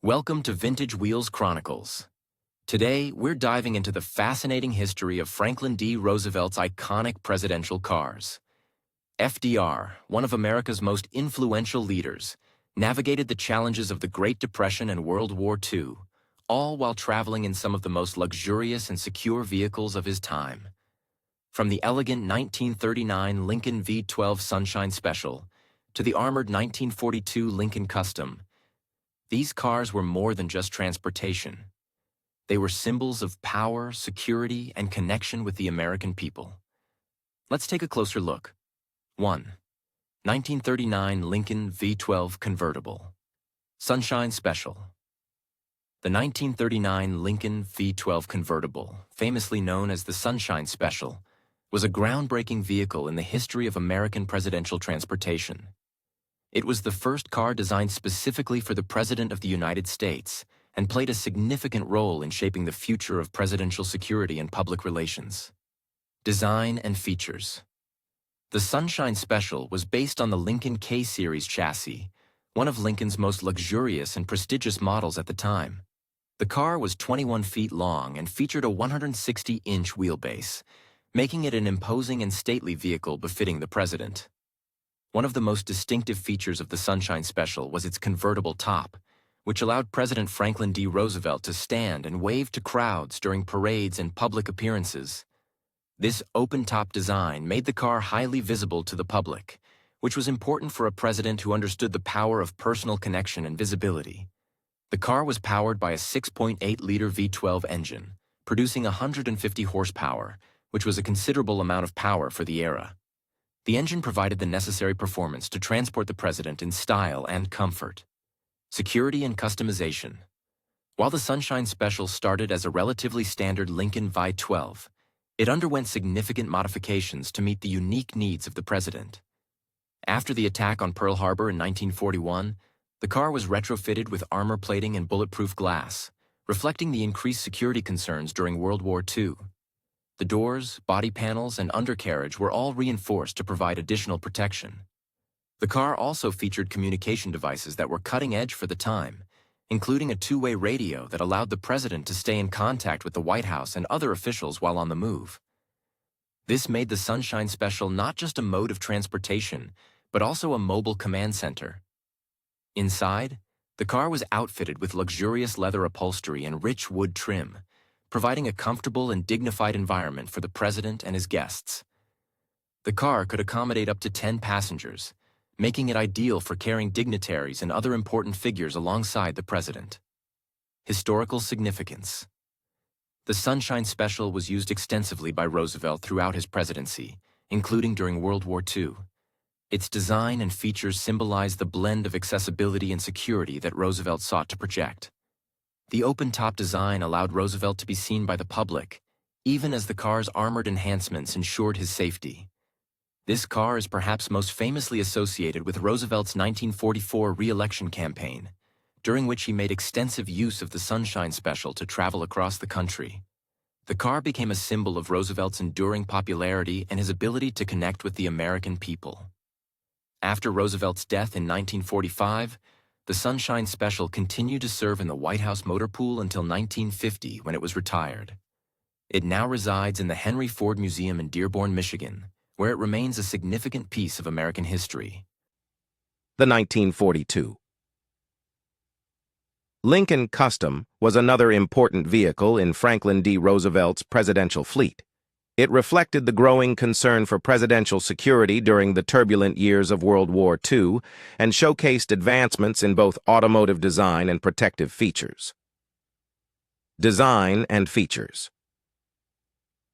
Welcome to Vintage Wheels Chronicles. Today, we're diving into the fascinating history of Franklin D. Roosevelt's iconic presidential cars. FDR, one of America's most influential leaders, navigated the challenges of the Great Depression and World War II, all while traveling in some of the most luxurious and secure vehicles of his time. From the elegant 1939 Lincoln V12 Sunshine Special to the armored 1942 Lincoln Custom, these cars were more than just transportation. They were symbols of power, security, and connection with the American people. Let's take a closer look. 1. 1939 Lincoln V12 Convertible. Sunshine Special. The 1939 Lincoln V12 Convertible, famously known as the Sunshine Special, was a groundbreaking vehicle in the history of American presidential transportation. It was the first car designed specifically for the President of the United States and played a significant role in shaping the future of presidential security and public relations. Design and features. The Sunshine Special was based on the Lincoln K-Series chassis, one of Lincoln's most luxurious and prestigious models at the time. The car was 21 feet long and featured a 160-inch wheelbase, making it an imposing and stately vehicle befitting the president. One of the most distinctive features of the Sunshine Special was its convertible top, which allowed President Franklin D. Roosevelt to stand and wave to crowds during parades and public appearances. This open-top design made the car highly visible to the public, which was important for a president who understood the power of personal connection and visibility. The car was powered by a 6.8-liter V12 engine, producing 150 horsepower, which was a considerable amount of power for the era. The engine provided the necessary performance to transport the president in style and comfort. Security and customization. While the Sunshine Special started as a relatively standard Lincoln V12, it underwent significant modifications to meet the unique needs of the president. After the attack on Pearl Harbor in 1941, the car was retrofitted with armor plating and bulletproof glass, reflecting the increased security concerns during World War II. The doors, body panels, and undercarriage were all reinforced to provide additional protection. The car also featured communication devices that were cutting-edge for the time, including a two-way radio that allowed the president to stay in contact with the White House and other officials while on the move. This made the Sunshine Special not just a mode of transportation, but also a mobile command center. Inside, the car was outfitted with luxurious leather upholstery and rich wood trim, providing a comfortable and dignified environment for the president and his guests. The car could accommodate up to 10 passengers, making it ideal for carrying dignitaries and other important figures alongside the president. Historical significance. The Sunshine Special was used extensively by Roosevelt throughout his presidency, including during World War II. Its design and features symbolize the blend of accessibility and security that Roosevelt sought to project. The open-top design allowed Roosevelt to be seen by the public, even as the car's armored enhancements ensured his safety. This car is perhaps most famously associated with Roosevelt's 1944 re-election campaign, during which he made extensive use of the Sunshine Special to travel across the country. The car became a symbol of Roosevelt's enduring popularity and his ability to connect with the American people. After Roosevelt's death in 1945, the Sunshine Special continued to serve in the White House motor pool until 1950 when it was retired. It now resides in the Henry Ford Museum in Dearborn, Michigan, where it remains a significant piece of American history. The 1942 Lincoln Custom was another important vehicle in Franklin D. Roosevelt's presidential fleet. It reflected the growing concern for presidential security during the turbulent years of World War II and showcased advancements in both automotive design and protective features. Design and features.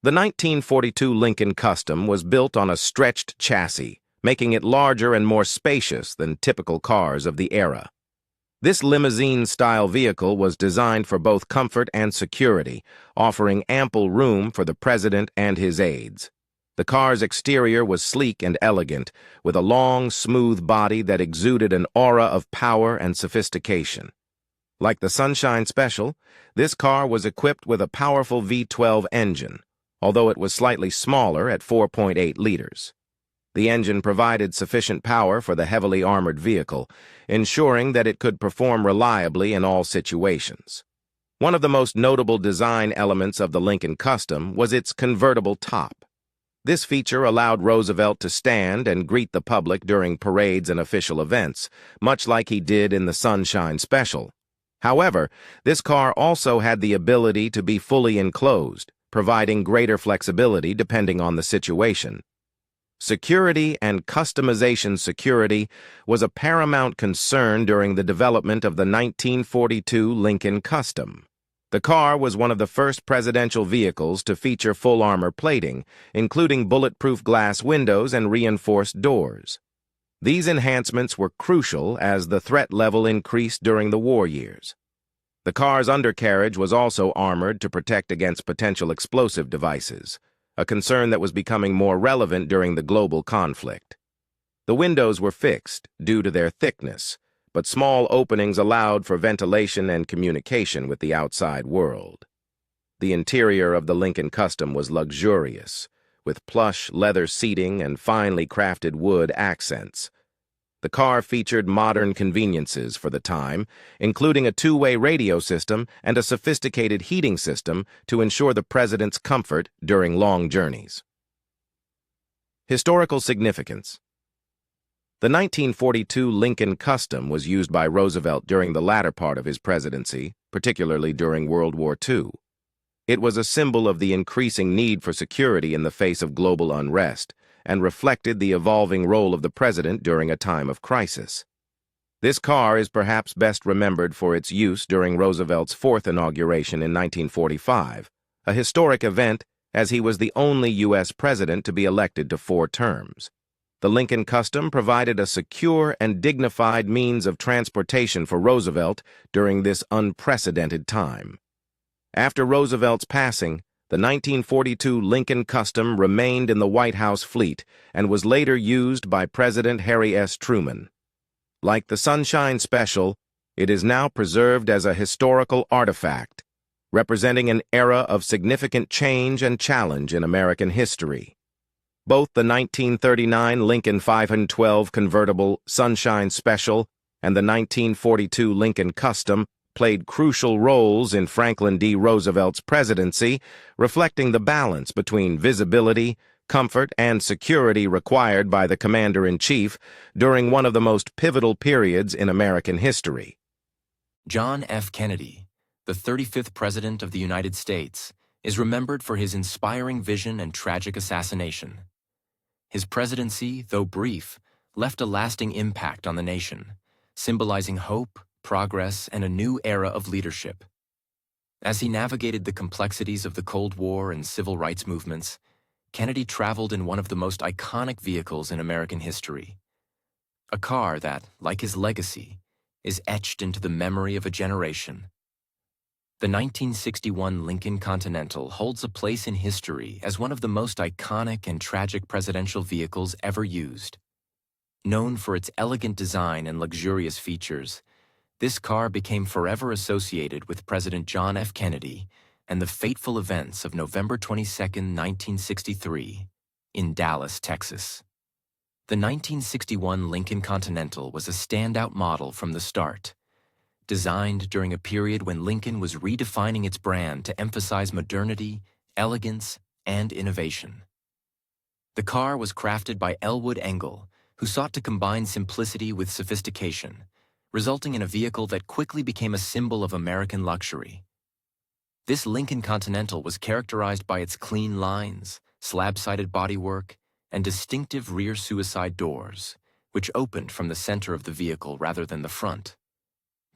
The 1942 Lincoln Custom was built on a stretched chassis, making it larger and more spacious than typical cars of the era. This limousine-style vehicle was designed for both comfort and security, offering ample room for the president and his aides. The car's exterior was sleek and elegant, with a long, smooth body that exuded an aura of power and sophistication. Like the Sunshine Special, this car was equipped with a powerful V12 engine, although it was slightly smaller at 4.8 liters. The engine provided sufficient power for the heavily armored vehicle, ensuring that it could perform reliably in all situations. One of the most notable design elements of the Lincoln Custom was its convertible top. This feature allowed Roosevelt to stand and greet the public during parades and official events, much like he did in the Sunshine Special. However, this car also had the ability to be fully enclosed, providing greater flexibility depending on the situation. Security and customization security was a paramount concern during the development of the 1942 Lincoln Custom. The car was one of the first presidential vehicles to feature full armor plating, including bulletproof glass windows and reinforced doors. These enhancements were crucial as the threat level increased during the war years. The car's undercarriage was also armored to protect against potential explosive devices, a concern that was becoming more relevant during the global conflict. The windows were fixed due to their thickness, but small openings allowed for ventilation and communication with the outside world. The interior of the Lincoln Custom was luxurious, with plush leather seating and finely crafted wood accents. The car featured modern conveniences for the time, including a two-way radio system and a sophisticated heating system to ensure the president's comfort during long journeys. Historical significance. The 1942 Lincoln Custom was used by Roosevelt during the latter part of his presidency, particularly during World War II. It was a symbol of the increasing need for security in the face of global unrest, and reflected the evolving role of the president during a time of crisis. This car is perhaps best remembered for its use during Roosevelt's fourth inauguration in 1945, a historic event as he was the only U.S. president to be elected to 4 terms. The Lincoln Custom provided a secure and dignified means of transportation for Roosevelt during this unprecedented time. After Roosevelt's passing, the 1942 Lincoln Custom remained in the White House fleet and was later used by President Harry S. Truman. Like the Sunshine Special, it is now preserved as a historical artifact, representing an era of significant change and challenge in American history. Both the 1939 Lincoln 512 convertible Sunshine Special and the 1942 Lincoln Custom played crucial roles in Franklin D. Roosevelt's presidency, reflecting the balance between visibility, comfort, and security required by the commander-in-chief during one of the most pivotal periods in American history. John F. Kennedy, the 35th President of the United States, is remembered for his inspiring vision and tragic assassination. His presidency, though brief, left a lasting impact on the nation, symbolizing hope, progress, and a new era of leadership. As he navigated the complexities of the Cold War and civil rights movements, Kennedy traveled in one of the most iconic vehicles in American history. A car that, like his legacy, is etched into the memory of a generation. The 1961 Lincoln Continental holds a place in history as one of the most iconic and tragic presidential vehicles ever used. Known for its elegant design and luxurious features, this car became forever associated with President John F. Kennedy and the fateful events of November 22, 1963, in Dallas, Texas. The 1961 Lincoln Continental was a standout model from the start. Designed during a period when Lincoln was redefining its brand to emphasize modernity, elegance, and innovation. The car was crafted by Elwood Engel, who sought to combine simplicity with sophistication, resulting in a vehicle that quickly became a symbol of American luxury. This Lincoln Continental was characterized by its clean lines, slab-sided bodywork, and distinctive rear suicide doors, which opened from the center of the vehicle rather than the front.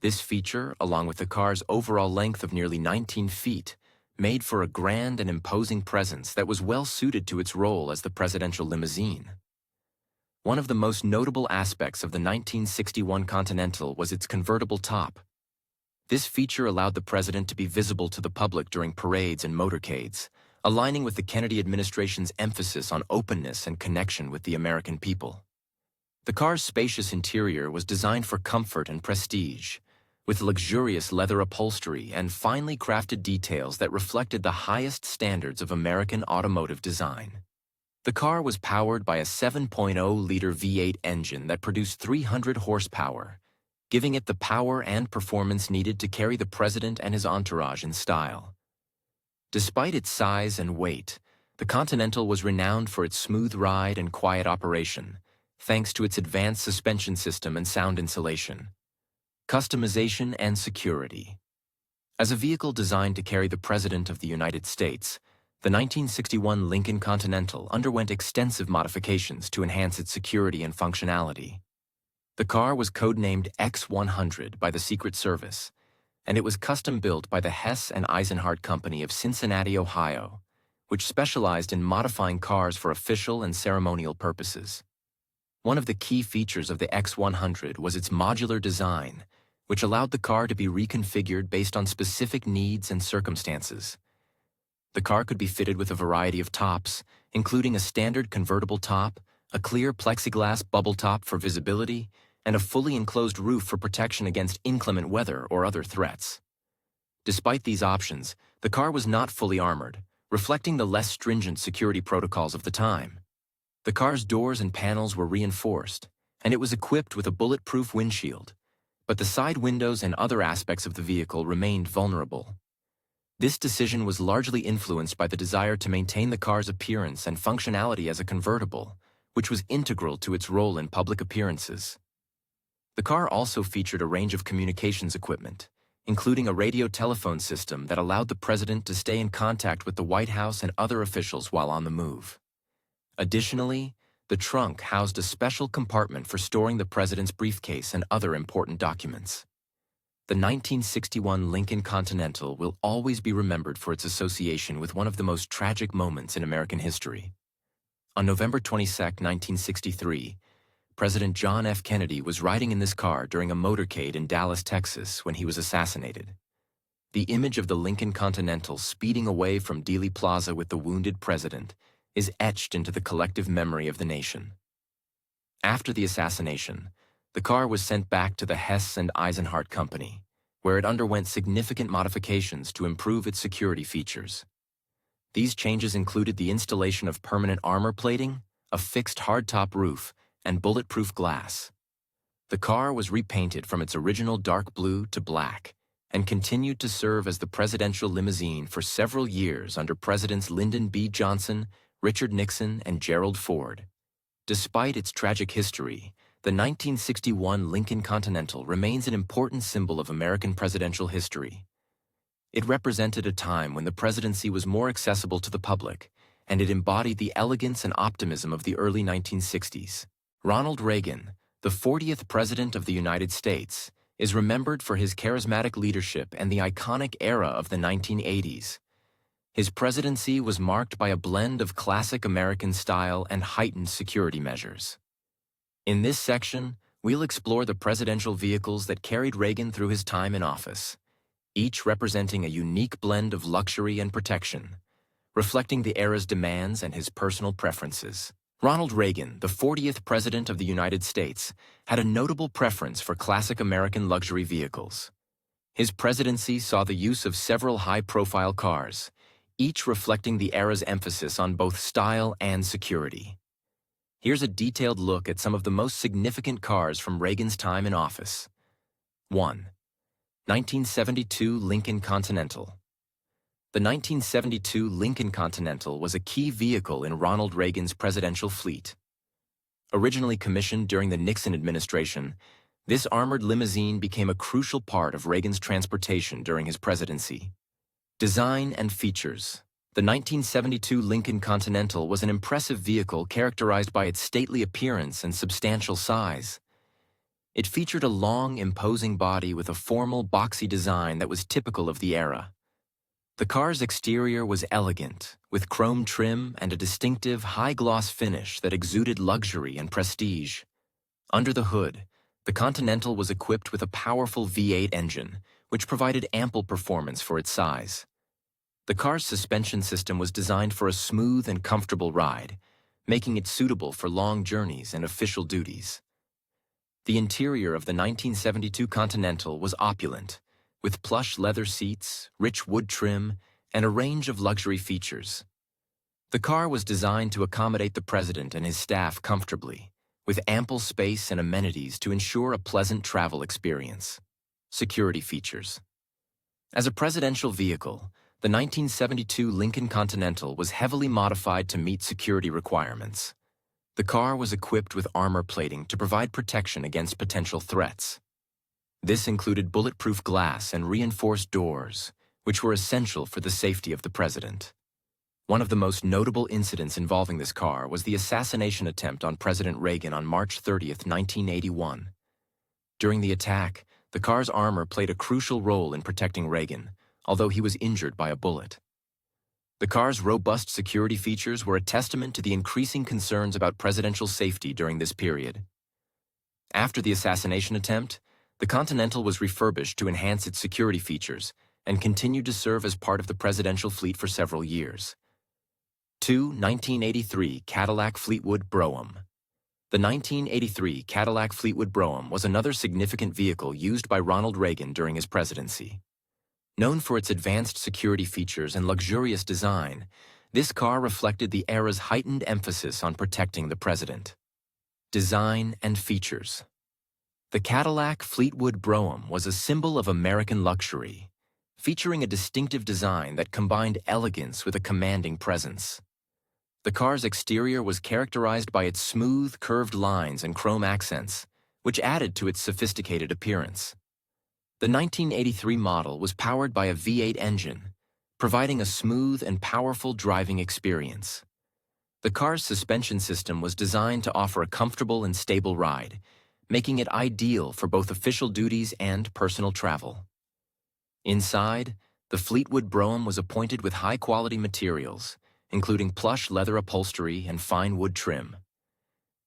This feature, along with the car's overall length of nearly 19 feet, made for a grand and imposing presence that was well suited to its role as the presidential limousine. One of the most notable aspects of the 1961 Continental was its convertible top. This feature allowed the president to be visible to the public during parades and motorcades, aligning with the Kennedy administration's emphasis on openness and connection with the American people. The car's spacious interior was designed for comfort and prestige, with luxurious leather upholstery and finely crafted details that reflected the highest standards of American automotive design. The car was powered by a 7.0-liter V8 engine that produced 300 horsepower, giving it the power and performance needed to carry the president and his entourage in style. Despite its size and weight, the Continental was renowned for its smooth ride and quiet operation, thanks to its advanced suspension system and sound insulation. Customization and security. As a vehicle designed to carry the President of the United States, the 1961 Lincoln Continental underwent extensive modifications to enhance its security and functionality. The car was codenamed X100 by the Secret Service, and it was custom-built by the Hess and Eisenhart Company of Cincinnati, Ohio, which specialized in modifying cars for official and ceremonial purposes. One of the key features of the X100 was its modular design, which allowed the car to be reconfigured based on specific needs and circumstances. The car could be fitted with a variety of tops, including a standard convertible top, a clear plexiglass bubble top for visibility, and a fully enclosed roof for protection against inclement weather or other threats. Despite these options, the car was not fully armored, reflecting the less stringent security protocols of the time. The car's doors and panels were reinforced, and it was equipped with a bulletproof windshield, but the side windows and other aspects of the vehicle remained vulnerable. This decision was largely influenced by the desire to maintain the car's appearance and functionality as a convertible, which was integral to its role in public appearances. The car also featured a range of communications equipment, including a radio telephone system that allowed the president to stay in contact with the White House and other officials while on the move. Additionally, the trunk housed a special compartment for storing the president's briefcase and other important documents. The 1961 Lincoln Continental will always be remembered for its association with one of the most tragic moments in American history. On November 22, 1963, President John F. Kennedy was riding in this car during a motorcade in Dallas, Texas, when he was assassinated. The image of the Lincoln Continental speeding away from Dealey Plaza with the wounded president is etched into the collective memory of the nation. After the assassination, the car was sent back to the Hess and Eisenhart Company, where it underwent significant modifications to improve its security features. These changes included the installation of permanent armor plating, a fixed hardtop roof, and bulletproof glass. The car was repainted from its original dark blue to black and continued to serve as the presidential limousine for several years under Presidents Lyndon B. Johnson, Richard Nixon, and Gerald Ford. Despite its tragic history, the 1961 Lincoln Continental remains an important symbol of American presidential history. It represented a time when the presidency was more accessible to the public, and it embodied the elegance and optimism of the early 1960s. Ronald Reagan, the 40th President of the United States, is remembered for his charismatic leadership and the iconic era of the 1980s. His presidency was marked by a blend of classic American style and heightened security measures. In this section, we'll explore the presidential vehicles that carried Reagan through his time in office, each representing a unique blend of luxury and protection, reflecting the era's demands and his personal preferences. Ronald Reagan, the 40th President of the United States, had a notable preference for classic American luxury vehicles. His presidency saw the use of several high-profile cars, each reflecting the era's emphasis on both style and security. Here's a detailed look at some of the most significant cars from Reagan's time in office. 1. 1972 Lincoln Continental. The 1972 Lincoln Continental was a key vehicle in Ronald Reagan's presidential fleet. Originally commissioned during the Nixon administration, this armored limousine became a crucial part of Reagan's transportation during his presidency. Design and features. The 1972 Lincoln Continental was an impressive vehicle characterized by its stately appearance and substantial size. It featured a long, imposing body with a formal, boxy design that was typical of the era. The car's exterior was elegant, with chrome trim and a distinctive, high-gloss finish that exuded luxury and prestige. Under the hood, the Continental was equipped with a powerful V8 engine, which provided ample performance for its size. The car's suspension system was designed for a smooth and comfortable ride, making it suitable for long journeys and official duties. The interior of the 1972 Continental was opulent, with plush leather seats, rich wood trim, and a range of luxury features. The The car was designed to accommodate the president and his staff comfortably, with ample space and amenities to ensure a pleasant travel experience. Security features. As a presidential vehicle, the 1972 Lincoln Continental was heavily modified to meet security requirements. The car was equipped with armor plating to provide protection against potential threats. This included bulletproof glass and reinforced doors, which were essential for the safety of the president. One of the most notable incidents involving this car was the assassination attempt on President Reagan on March 30, 1981. During the attack, the car's armor played a crucial role in protecting Reagan, although he was injured by a bullet. The car's robust security features were a testament to the increasing concerns about presidential safety during this period. After the assassination attempt, the Continental was refurbished to enhance its security features and continued to serve as part of the presidential fleet for several years. 1983 Cadillac Fleetwood Brougham. The 1983 Cadillac Fleetwood Brougham was another significant vehicle used by Ronald Reagan during his presidency. Known for its advanced security features and luxurious design, this car reflected the era's heightened emphasis on protecting the president. Design and features. The Cadillac Fleetwood Brougham was a symbol of American luxury, featuring a distinctive design that combined elegance with a commanding presence. The car's exterior was characterized by its smooth, curved lines and chrome accents, which added to its sophisticated appearance. The 1983 model was powered by a V8 engine, providing a smooth and powerful driving experience. The car's suspension system was designed to offer a comfortable and stable ride, making it ideal for both official duties and personal travel. Inside, the Fleetwood Brougham was appointed with high-quality materials, including plush leather upholstery and fine wood trim.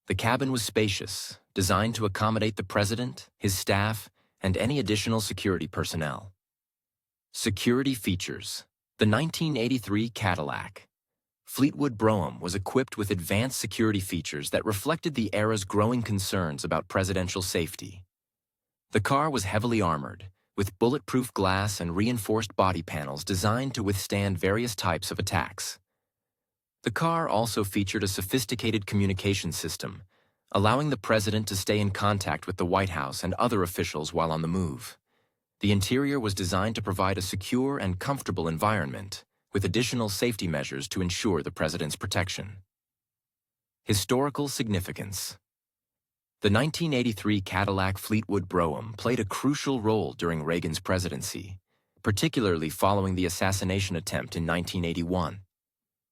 The cabin was spacious, designed to accommodate the president, his staff, and any additional security personnel. Security features. The 1983 Cadillac Fleetwood Brougham was equipped with advanced security features that reflected the era's growing concerns about presidential safety. The car was heavily armored, with bulletproof glass and reinforced body panels designed to withstand various types of attacks. The car also featured a sophisticated communication system, allowing the president to stay in contact with the White House and other officials while on the move. The interior was designed to provide a secure and comfortable environment, with additional safety measures to ensure the president's protection. Historical significance. The 1983 Cadillac Fleetwood Brougham played a crucial role during Reagan's presidency, particularly following the assassination attempt in 1981.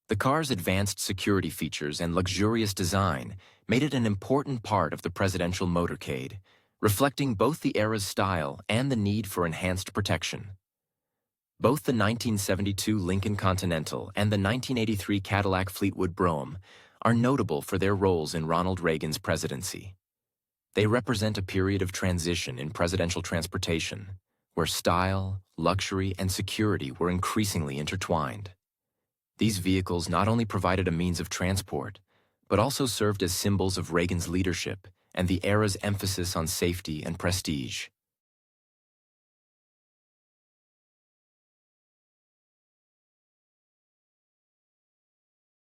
The car's advanced security features and luxurious design made it an important part of the presidential motorcade, reflecting both the era's style and the need for enhanced protection. Both the 1972 Lincoln Continental and the 1983 Cadillac Fleetwood Brougham are notable for their roles in Ronald Reagan's presidency. They represent a period of transition in presidential transportation, where style, luxury, and security were increasingly intertwined. These vehicles not only provided a means of transport, but also served as symbols of Reagan's leadership and the era's emphasis on safety and prestige.